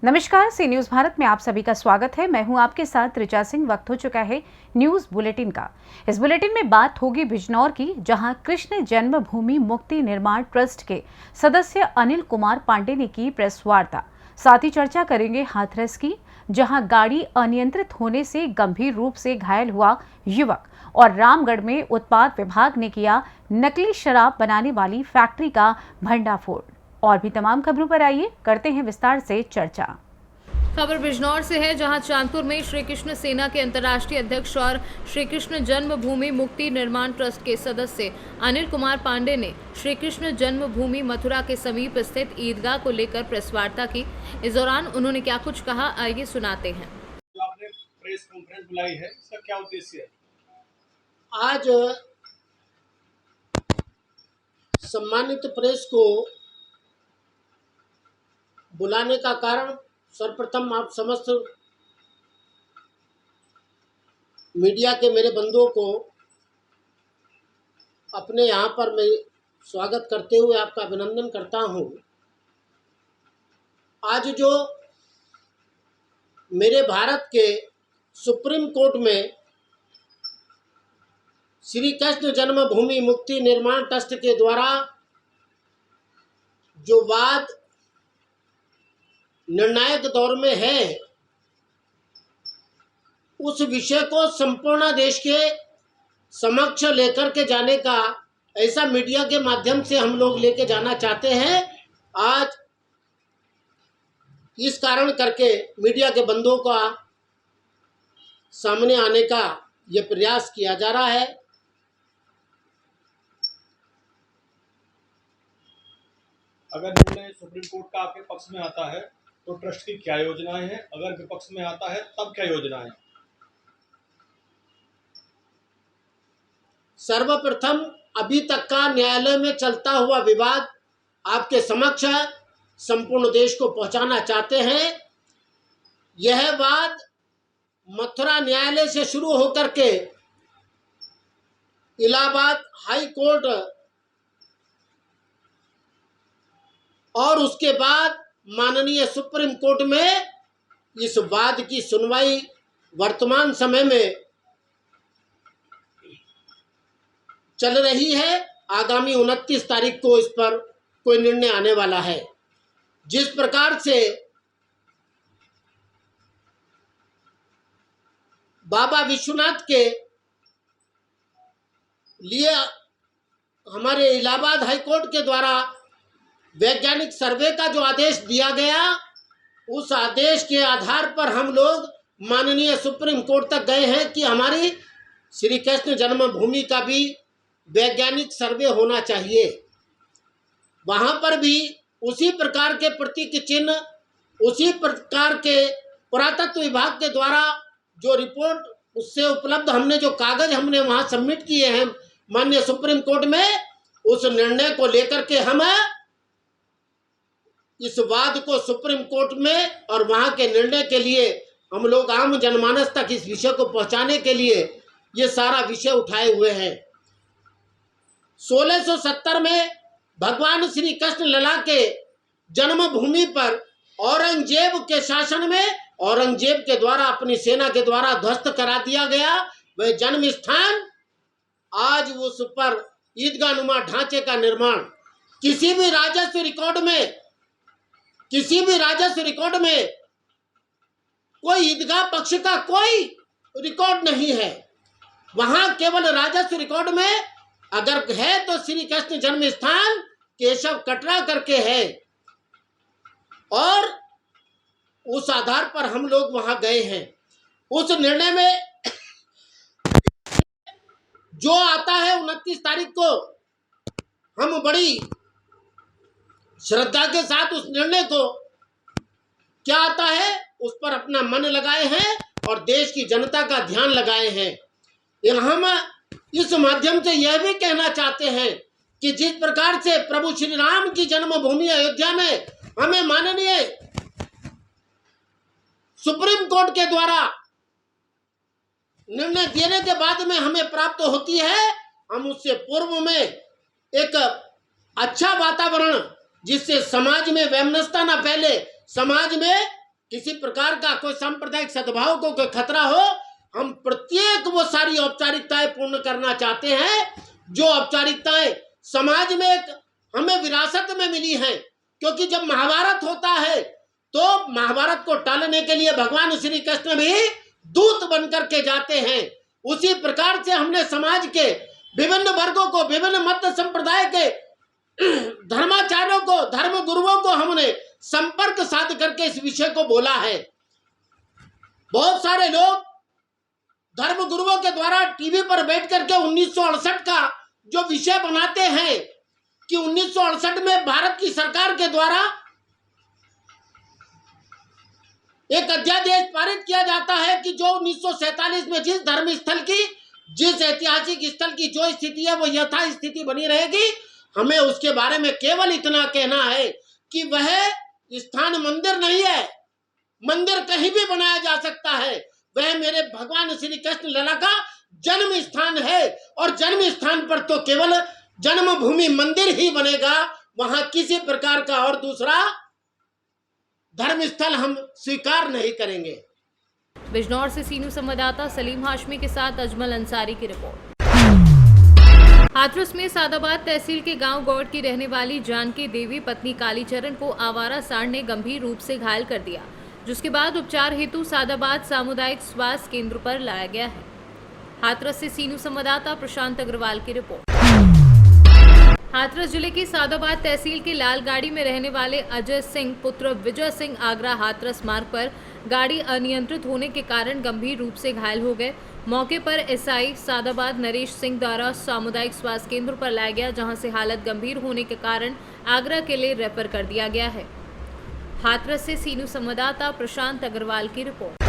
नमस्कार, सी न्यूज भारत में आप सभी का स्वागत है। मैं हूं आपके साथ ऋचा सिंह। वक्त हो चुका है न्यूज बुलेटिन का। इस बुलेटिन में बात होगी बिजनौर की, जहां कृष्ण जन्मभूमि मुक्ति निर्माण ट्रस्ट के सदस्य अनिल कुमार पांडे ने की प्रेस वार्ता। साथ ही चर्चा करेंगे हाथरस की, जहां गाड़ी अनियंत्रित होने से गंभीर रूप से घायल हुआ युवक, और रामगढ़ में उत्पाद विभाग ने किया नकली शराब बनाने वाली फैक्ट्री का भंडाफोड़। और भी तमाम खबरों पर आइए करते हैं विस्तार से चर्चा। खबर बिजनौर से है, जहां चांदपुर में श्री कृष्ण सेना के अंतर्राष्ट्रीय अध्यक्ष और श्री कृष्ण जन्मभूमि मुक्ति निर्माण ट्रस्ट के सदस्य अनिल कुमार पांडे ने श्री कृष्ण जन्मभूमि मथुरा के समीप स्थित ईदगाह को लेकर प्रेस वार्ता की। इस दौरान उन्होंने क्या कुछ कहा, आइए सुनाते हैं। जो आपने प्रेस कॉन्फ्रेंस बुलाई है, इसका क्या उद्देश्य है? आज सम्मानित प्रेस को बुलाने का कारण, सर्वप्रथम आप समस्त मीडिया के मेरे बंधुओं को अपने यहाँ पर मैं स्वागत करते हुए आपका अभिनंदन करता हूँ। आज जो मेरे भारत के सुप्रीम कोर्ट में श्री कृष्ण जन्मभूमि मुक्ति निर्माण ट्रस्ट के द्वारा जो वाद निर्णायक दौर में है, उस विषय को संपूर्ण देश के समक्ष लेकर के जाने का ऐसा मीडिया के माध्यम से हम लोग लेके जाना चाहते हैं। आज इस कारण करके मीडिया के बंधुओं का सामने आने का ये प्रयास किया जा रहा है। अगर निर्णय सुप्रीम कोर्ट का आपके पक्ष में आता है तो ट्रस्ट की क्या योजनाएं हैं? अगर विपक्ष में आता है तब क्या योजनाएं? सर्वप्रथम अभी तक का न्यायालय में चलता हुआ विवाद आपके समक्ष संपूर्ण देश को पहुंचाना चाहते हैं। यह वाद मथुरा न्यायालय से शुरू होकर के इलाहाबाद हाई कोर्ट और उसके बाद माननीय सुप्रीम कोर्ट में इस वाद की सुनवाई वर्तमान समय में चल रही है। आगामी 29 तारीख को इस पर कोई निर्णय आने वाला है। जिस प्रकार से बाबा विश्वनाथ के लिए हमारे इलाहाबाद हाई कोर्ट के द्वारा वैज्ञानिक सर्वे का जो आदेश दिया गया, उस आदेश के आधार पर हम लोग माननीय सुप्रीम कोर्ट तक गए हैं कि हमारी श्री कृष्ण जन्मभूमि का भी वैज्ञानिक सर्वे होना चाहिए। वहाँ पर भी उसी प्रकार के प्रतीक चिन्ह, उसी प्रकार के पुरातत्व विभाग के द्वारा जो रिपोर्ट उससे उपलब्ध हमने जो कागज हमने वहाँ सबमिट किए हैं माननीय सुप्रीम कोर्ट में, उस निर्णय को लेकर के हम इस वाद को सुप्रीम कोर्ट में और वहाँ के निर्णय के लिए हम लोग आम जनमानस तक इस विषय को पहुँचाने के लिए ये सारा विषय उठाए हुए हैं। 1670 में भगवान श्री कृष्ण लला के जन्मभूमि पर औरंगजेब के शासन में औरंगजेब के द्वारा अपनी सेना के द्वारा ध्वस्त करा दिया गया वह जन्म स्थान, आज उस पर ईदगाह नुमा ढांचे का निर्माण किसी भी राजस्व रिकॉर्ड में कोई ईदगाह पक्ष का कोई रिकॉर्ड नहीं है। वहां केवल राजस्व रिकॉर्ड में अगर है तो श्री कृष्ण जन्म स्थान केशव कटरा करके है, और उस आधार पर हम लोग वहां गए हैं। उस निर्णय में जो आता है 29 तारीख को, हम बड़ी श्रद्धा के साथ उस निर्णय को क्या आता है उस पर अपना मन लगाए हैं और देश की जनता का ध्यान लगाए हैं। हम इस माध्यम से यह भी कहना चाहते हैं कि जिस प्रकार से प्रभु श्री राम की जन्मभूमि अयोध्या में हमें माननीय सुप्रीम कोर्ट के द्वारा निर्णय देने के बाद में हमें प्राप्त होती है, हम उससे पूर्व में एक अच्छा वातावरण जिससे समाज में वैमनस्यता ना फैले, समाज में किसी प्रकार का कोई सांप्रदायिक सद्भाव को कोई खतरा हो, हम प्रत्येक वो सारी औपचारिकताएं पूर्ण करना चाहते हैं जो औपचारिकताएं समाज में हमें विरासत में मिली हैं। क्योंकि जब महाभारत होता है तो महाभारत को टालने के लिए भगवान श्री कृष्ण भी दूत बनकर के जाते हैं। उसी प्रकार से हमने समाज के विभिन्न वर्गों को, विभिन्न मत संप्रदाय के धर्माचार्यों को, धर्म गुरुओं को हमने संपर्क साध करके इस विषय को बोला है। बहुत सारे लोग धर्म गुरुओं के द्वारा टीवी पर बैठ करके 1968 का जो विषय बनाते हैं कि 1968 में भारत की सरकार के द्वारा एक अध्यादेश पारित किया जाता है कि जो 1947 में जिस धर्म स्थल की, जिस ऐतिहासिक स्थल की जो स्थिति है वो यथा स्थिति बनी रहेगी। हमें उसके बारे में केवल इतना कहना है कि वह स्थान मंदिर नहीं है, मंदिर कहीं भी बनाया जा सकता है। वह मेरे भगवान श्री कृष्ण लला का जन्म स्थान है और जन्म स्थान पर तो केवल जन्मभूमि मंदिर ही बनेगा, वहां किसी प्रकार का और दूसरा धर्म स्थल हम स्वीकार नहीं करेंगे। बिजनौर से सीनू संवाददाता सलीम हाशमी के साथ अजमल अंसारी की रिपोर्ट। हाथरस में सादाबाद तहसील के गांव गौड़ की रहने वाली जानकी देवी पत्नी कालीचरण को आवारा सांड ने गंभीर रूप से घायल कर दिया, जिसके बाद उपचार हेतु सादाबाद सामुदायिक स्वास्थ्य केंद्र पर लाया गया है। हाथरस से सीनू संवाददाता प्रशांत अग्रवाल की रिपोर्ट। हाथरस जिले की सादाबाद तहसील के लालगाड़ी में रहने वाले अजय सिंह पुत्र विजय सिंह आगरा हाथरस मार्ग पर गाड़ी अनियंत्रित होने के कारण गंभीर रूप से घायल हो गए। मौके पर एसआई सादाबाद नरेश सिंह द्वारा सामुदायिक स्वास्थ्य केंद्र पर लाया गया, जहां से हालत गंभीर होने के कारण आगरा के लिए रेफर कर दिया गया है। हाथरस से सीनू संवाददाता प्रशांत अग्रवाल की रिपोर्ट।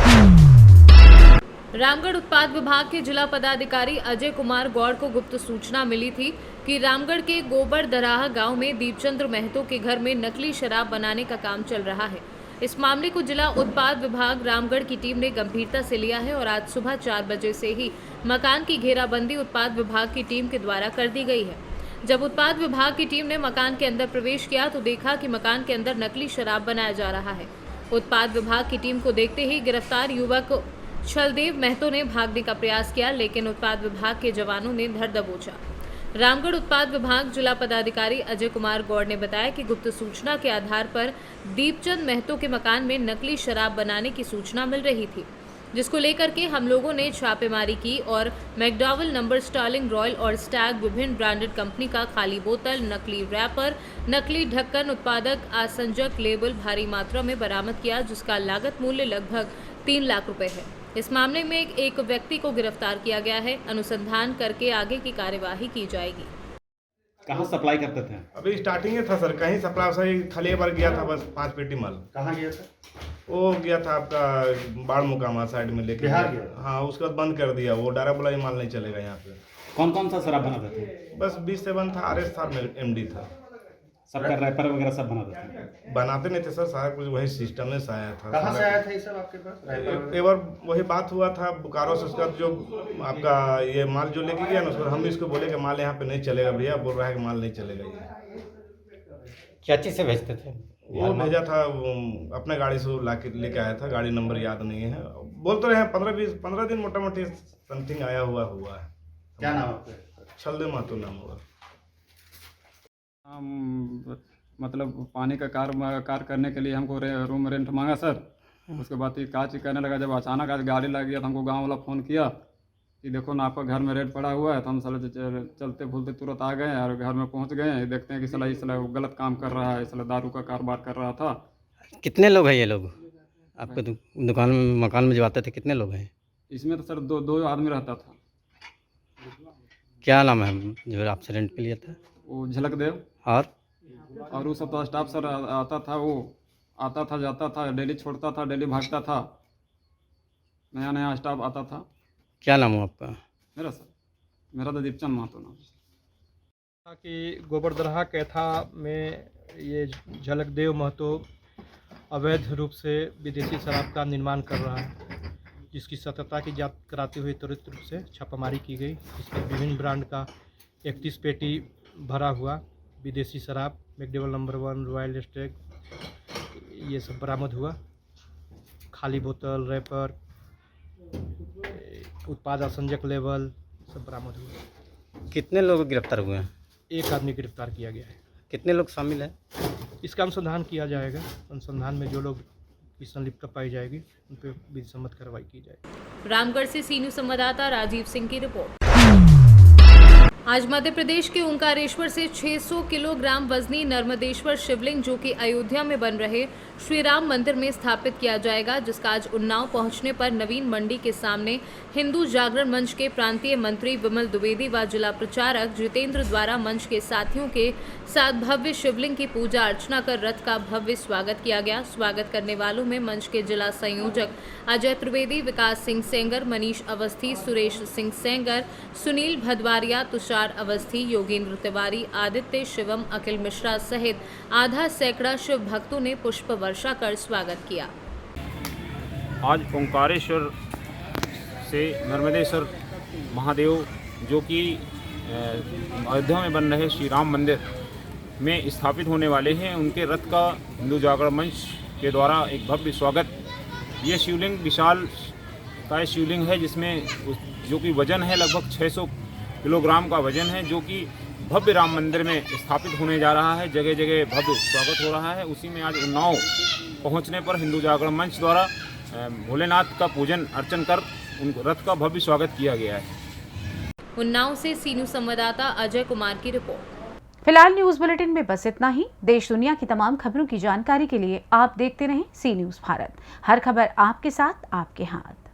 रामगढ़ उत्पाद विभाग के जिला पदाधिकारी अजय कुमार गौड़ को गुप्त सूचना मिली थी कि रामगढ़ के गोबर दराह गांव में दीपचंद्र महतो के घर में नकली शराब बनाने का काम चल रहा है। इस मामले को जिला उत्पाद विभाग रामगढ़ की टीम ने गंभीरता से लिया है और आज सुबह 4 बजे से ही मकान की घेराबंदी उत्पाद विभाग की टीम के द्वारा कर दी गई है। जब उत्पाद विभाग की टीम ने मकान के अंदर प्रवेश किया तो देखा कि मकान के अंदर नकली शराब बनाया जा रहा है। उत्पाद विभाग की टीम को देखते ही गिरफ्तार युवक छलदेव महतो ने भागने का प्रयास किया, लेकिन उत्पाद विभाग के जवानों ने धर दबोचा। रामगढ़ उत्पाद विभाग जिला पदाधिकारी अजय कुमार गौड़ ने बताया कि गुप्त सूचना के आधार पर दीपचंद महतो के मकान में नकली शराब बनाने की सूचना मिल रही थी, जिसको लेकर के हम लोगों ने छापेमारी की और मैकडॉवेल नंबर, स्टार्लिंग रॉयल और स्टैग विभिन्न ब्रांडेड कंपनी का खाली बोतल, नकली रैपर, नकली ढक्कन, उत्पादक आसंजक लेबल भारी मात्रा में बरामद किया, जिसका लागत मूल्य लगभग 3 लाख रुपए है। इस मामले में एक व्यक्ति को गिरफ्तार किया गया है। अनुसंधान करके आगे की कार्यवाही की जाएगी। कहाँ सप्लाई करते थे? अभी स्टार्टिंग में था सर, कहीं सप्लाई सही खाली बार गया था, बस 5 पेटी माल। कहाँ गया था? वो गया था आपका बाढ़ मुकामा साइड में लेके बिहार गया। हाँ, उसके बाद बंद कर दिया। वो डारा बुलाई माल नहीं चलेगा यहाँ पे। कौन कौन सा शराब बनाते थे? बस 20-7 था, RS था, MD था। सबका रैपर वगैरह सब बनाते थे? बनाते नहीं थे सर, सारा कुछ वही सिस्टम में से आया था। कहाँ से आया था ये सब आपके पास? एक बार वही बात हुआ था बोकारो से, उसका जो आपका ये माल जो लेके गया ना, उसको हम इसको बोले कि माल यहाँ पे नहीं चलेगा भैया, बोल रहा है कि माल नहीं चलेगा ये। क्या चीज़ से भेजते थे? वो भेजा था अपने गाड़ी से लेके आया था, गाड़ी नंबर याद नहीं है। बोल तो रहे हैं 15 दिन मोटा मोटी समथिंग आया हुआ है। क्या नाम आपका? छलदेव महतो नाम हुआ। मतलब पानी का कार करने के लिए हमको रूम रेंट मांगा सर। उसके बाद ये काज करने लगा, जब अचानक आज गाड़ी लग गया तो हमको गांव वाला फ़ोन किया कि देखो ना आपका घर में रेट पड़ा हुआ है। तो हम साले चलते फूलते तुरंत आ गए और घर में पहुंच गए। देखते हैं कि साला इस साला गलत काम कर रहा है, इस साला दारू का कारोबार कर रहा था। कितने लोग हैं ये लोग आपके दुकान में, मकान में जो आते थे? कितने लोग हैं इसमें? तो सर दो आदमी रहता था। क्या नाम है जो आपसे रेंट पे लिया था? वो झलक देव और वो सब तो स्टाफ सर आता था, वो आता था जाता था, डेली छोड़ता था, डेली भागता था, नया स्टाफ आता था। क्या नाम हो आपका? मेरा तो दीपचंद महतो नाम। कि गोबरदराहा कैथा में ये झलकदेव महतो अवैध रूप से विदेशी शराब का निर्माण कर रहा है, जिसकी सत्यता की जांच कराते हुए त्वरित रूप से छापामारी की गई। इसमें विभिन्न ब्रांड का 31 पेटी भरा हुआ विदेशी शराब, मैकडॉवेल नंबर 1, रॉयल स्टैग, ये सब बरामद हुआ। खाली बोतल, रैपर, उत्पाद असंजक लेवल सब बरामद हुए। कितने लोग गिरफ्तार हुए हैं? एक आदमी गिरफ्तार किया गया है। कितने लोग शामिल हैं? इसका अनुसंधान किया जाएगा। अनुसंधान में जो लोग की संलिप्तता पाई जाएगी उन पर विधि सम्मत कार्रवाई की जाएगी। रामगढ़ से सी न्यूज़ संवाददाता राजीव सिंह की रिपोर्ट। आज मध्य प्रदेश के ओंकारेश्वर से 600 किलोग्राम वजनी नर्मदेश्वर शिवलिंग जो कि अयोध्या में बन रहे श्री राम मंदिर में स्थापित किया जाएगा, जिसका आज उन्नाव पहुंचने पर नवीन मंडी के सामने हिंदू जागरण मंच के प्रांतीय मंत्री विमल द्विवेदी व जिला प्रचारक जितेंद्र द्वारा मंच के साथियों के साथ भव्य शिवलिंग की पूजा अर्चना कर रथ का भव्य स्वागत किया गया। स्वागत करने वालों में मंच के जिला संयोजक अजय त्रिवेदी, विकास सिंह सेंगर, मनीष अवस्थी, सुरेश सिंह सेंगर, सुनील भदवारिया, तुषार अवस्थी, योगेंद्र तिवारी, आदित्य शिवम, अखिल मिश्रा सहित आधा सैकड़ा शिव भक्तों ने पुष्प वर्षा कर स्वागत किया। आज ओंकारेश्वर से नर्मदेश्वर महादेव जो कि अयोध्या में बन रहे श्री राम मंदिर में स्थापित होने वाले हैं, उनके रथ का हिंदू जागरण मंच के द्वारा एक भव्य स्वागत। ये शिवलिंग विशाल का शिवलिंग है जिसमें जो कि वजन है लगभग 600 किलोग्राम का वजन है, जो कि भव्य राम मंदिर में स्थापित होने जा रहा है। जगह जगह भव्य स्वागत हो रहा है। उसी में आज उन्नाव पहुंचने पर हिंदू जागरण मंच द्वारा भोलेनाथ का पूजन अर्चन कर उन रथ का भव्य स्वागत किया गया है। उन्नाव से सी न्यूज़ संवाददाता अजय कुमार की रिपोर्ट। फिलहाल न्यूज बुलेटिन में बस इतना ही। देश दुनिया की तमाम खबरों की जानकारी के लिए आप देखते रहें सी न्यूज़ भारत। हर खबर आपके साथ, आपके हाथ।